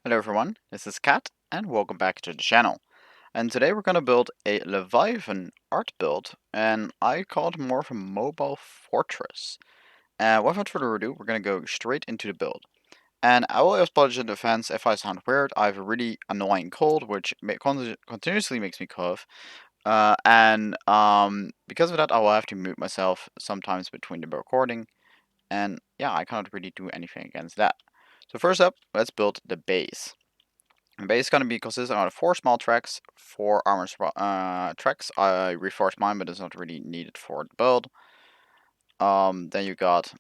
Hello everyone, this is Kat, and welcome back to the channel. And today we're going to build a Leviathan art build, and I call it more of a mobile fortress. And without further ado, we're going to go straight into the build. And I will apologize in advance if I sound weird. I have a really annoying cold, which continuously makes me cough. Because of that, I will have to mute myself sometimes between the recording. And yeah, I cannot really do anything against that. So first up, let's build the base. The base is going to be consistent out of 4 small tracks, 4 armor tracks. I reinforced mine, but it's not really needed for the build. Then you got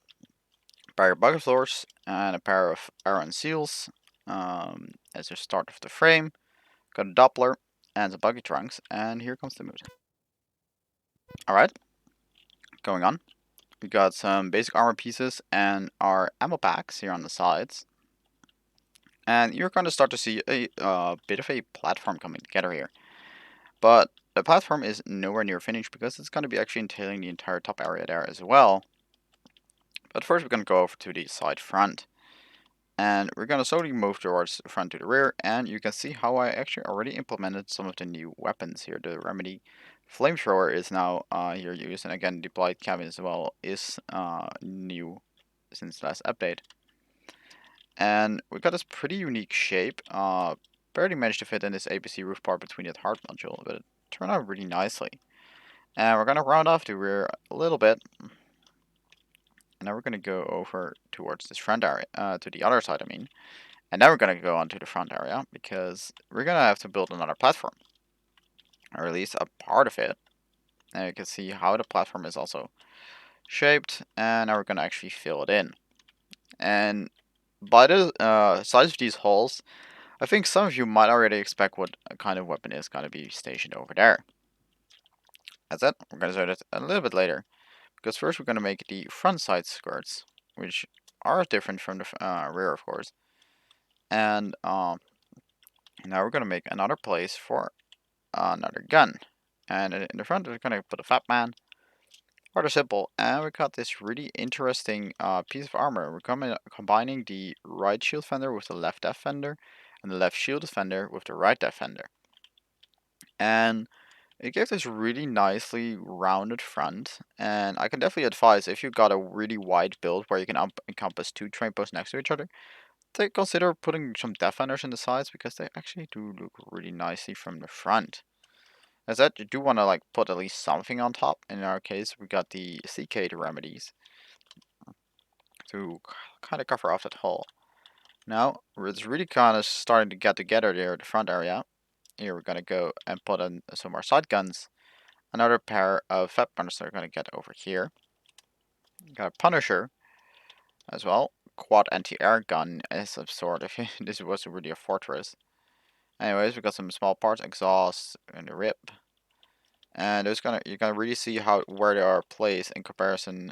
a pair of bucket floors and a pair of iron seals as the start of the frame. Got a Doppler and the buggy trunks, and here comes the music. Alright, going on. We got some basic armor pieces and our ammo packs here on the sides. And you're going to start to see a bit of a platform coming together here. But the platform is nowhere near finished because it's going to be actually entailing the entire top area there as well. But first we're going to go over to the side front. And we're going to slowly move towards the front to the rear. And you can see how I actually already implemented some of the new weapons here. The Remedy flamethrower is now here used. And again, the Blight cabin as well is new since last update. And we got this pretty unique shape. Barely managed to fit in this APC roof part between the heart module, but it turned out really nicely. And we're going to round off the rear a little bit. And now we're going to go over towards this front area, to the other side, I mean. And now we're going to go onto the front area, because we're going to have to build another platform. Or at least a part of it. And you can see how the platform is also shaped. And now we're going to actually fill it in. And by the size of these holes, I think some of you might already expect what kind of weapon is going to be stationed over there. That's it. We're going to start it a little bit later. Because first we're going to make the front side skirts, which are different from the rear, of course. And now we're going to make another place for another gun. And in the front we're going to put a fat man. Rather simple. And we got this really interesting piece of armor. We're combining the right shield fender with the left def fender. And the left shield fender with the right def fender. And it gives this really nicely rounded front, and I can definitely advise if you got a really wide build where you can encompass 2 train posts next to each other, to consider putting some def fenders in the sides because they actually do look really nicely from the front. As that, you do want to like put at least something on top. In our case, we got the CK remedies to kind of cover off that hole. Now it's really kind of starting to get together there, the front area. Here we're gonna go and put in some more side guns. Another pair of fat punisher are going to get over here. Got a Punisher as well. Quad anti-air gun as of sort if this was really a fortress. Anyways, we got some small parts, exhaust, and the rib. And you're gonna really see where they are placed in comparison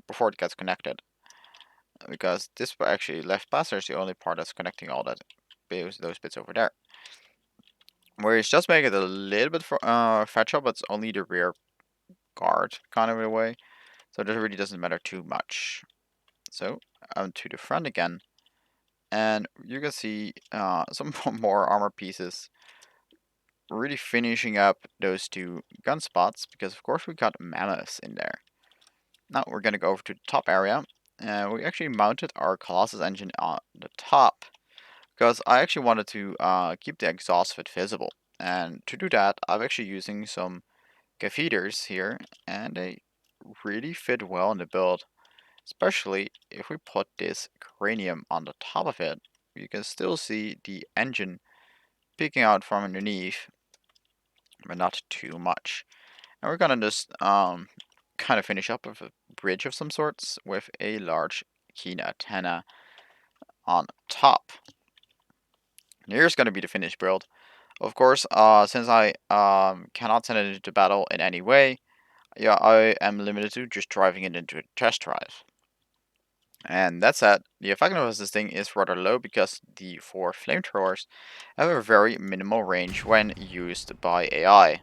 before it gets connected. Because this actually left passenger is the only part that's connecting all that those bits over there. Where it's just making it a little bit fragile, but it's only the rear guard kind of in a way. So that really doesn't matter too much. So to the front again, and you can see some more armor pieces really finishing up those 2 gun spots, because of course we got mammoths in there. Now we're gonna go over to the top area, and we actually mounted our Colossus engine on the top, because I actually wanted to keep the exhaust fit visible. And to do that, I'm actually using some feeders here, and they really fit well in the build. Especially if we put this cranium on the top of it, you can still see the engine peeking out from underneath, but not too much. And we're gonna just kind of finish up with a bridge of some sorts with a large keen antenna on top. And here's gonna be the finished build. Of course, since I cannot send it into battle in any way, yeah, I am limited to just driving it into a test drive. And that said, the effectiveness of this thing is rather low because the 4 flamethrowers have a very minimal range when used by AI.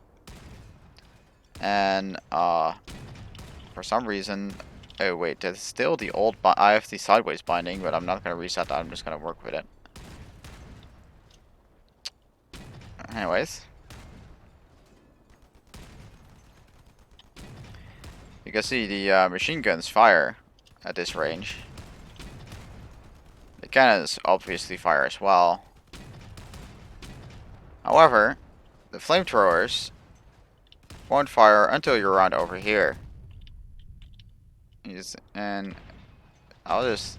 And for some reason, oh wait, that's still the old I have the sideways binding, but I'm not going to reset that, I'm just going to work with it. Anyways, you can see the machine guns fire at this range. The cannons obviously fire as well. However, the flamethrowers won't fire until you're around over here. And I'll just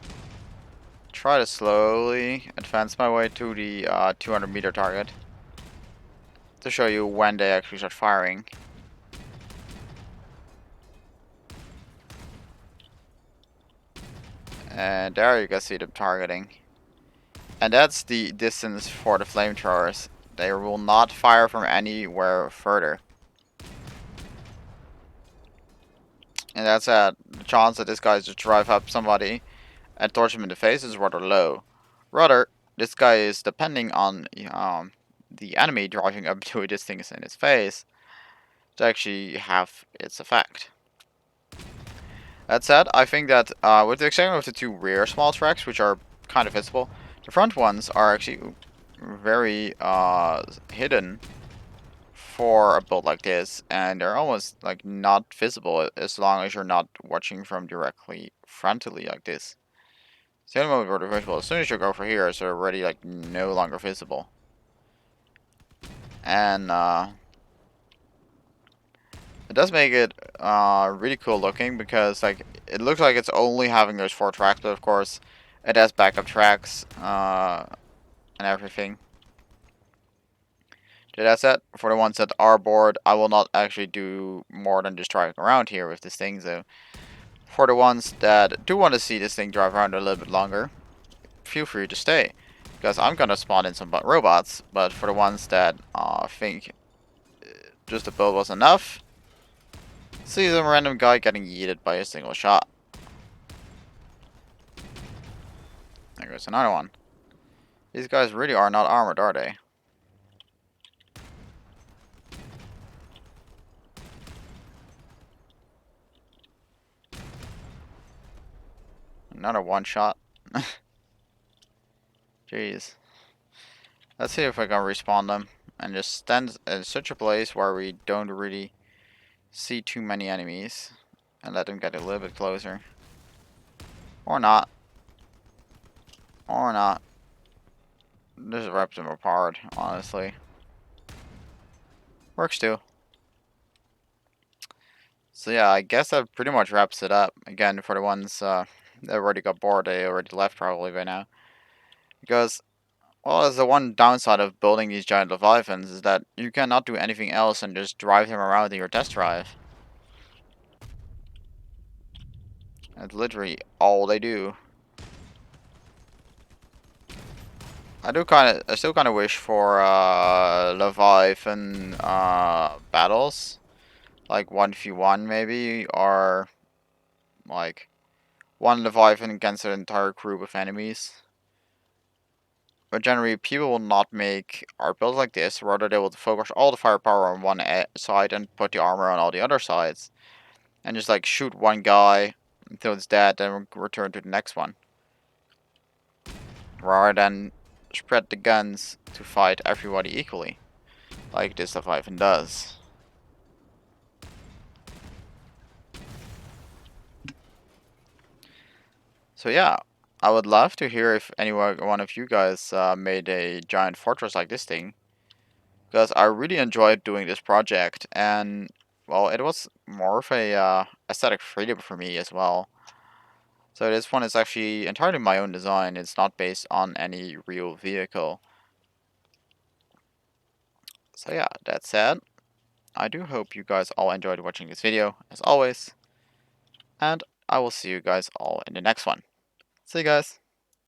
try to slowly advance my way to the 200-meter target to show you when they actually start firing. And there you can see them targeting. And that's the distance for the flamethrowers. They will not fire from anywhere further. And that's the chance that this guy just drive up somebody and torch him in the face is rather low. Rather, this guy is depending on the enemy driving up to this thing in his face to actually have its effect. That said, I think that with the exception of the two rear small tracks, which are kind of visible, the front ones are actually very hidden for a build like this, and they're almost like not visible as long as you're not watching from directly frontally like this. It's the only moment where they're visible. As soon as you go for here, it's already like no longer visible. And it does make it really cool looking because like it looks like it's only having those 4 tracks, but of course it has backup tracks and everything. That's it. For the ones that are bored, I will not actually do more than just driving around here with this thing. So for the ones that do want to see this thing drive around a little bit longer, feel free to stay, because I'm gonna spawn in some robots. But for the ones that think just the build was enough, see some random guy getting yeeted by a single shot. There goes another one. These guys really are not armored, are they? Another one shot. Jeez. Let's see if I can respawn them and just stand in such a place where we don't really see too many enemies and let them get a little bit closer. Or not. Or not. Just rip them apart, honestly. Works too. So yeah, I guess that pretty much wraps it up. Again, for the ones that already got bored, they already left probably by now. Because, well, as the one downside of building these giant Leviathans is that you cannot do anything else and just drive them around in your test drive. That's literally all they do. I still kind of wish for Leviathan battles, like 1v1 maybe, or like one Leviathan against an entire group of enemies. But generally, people will not make art builds like this. Rather, they will focus all the firepower on one side and put the armor on all the other sides, and just like shoot one guy until it's dead, then return to the next one. Rather than spread the guns to fight everybody equally, like this Leviathan does. So yeah, I would love to hear if one of you guys made a giant fortress like this thing, because I really enjoyed doing this project, and well, it was more of a aesthetic freedom for me as well. So this one is actually entirely my own design. It's not based on any real vehicle. So yeah, that said, I do hope you guys all enjoyed watching this video, as always. And I will see you guys all in the next one. See you guys!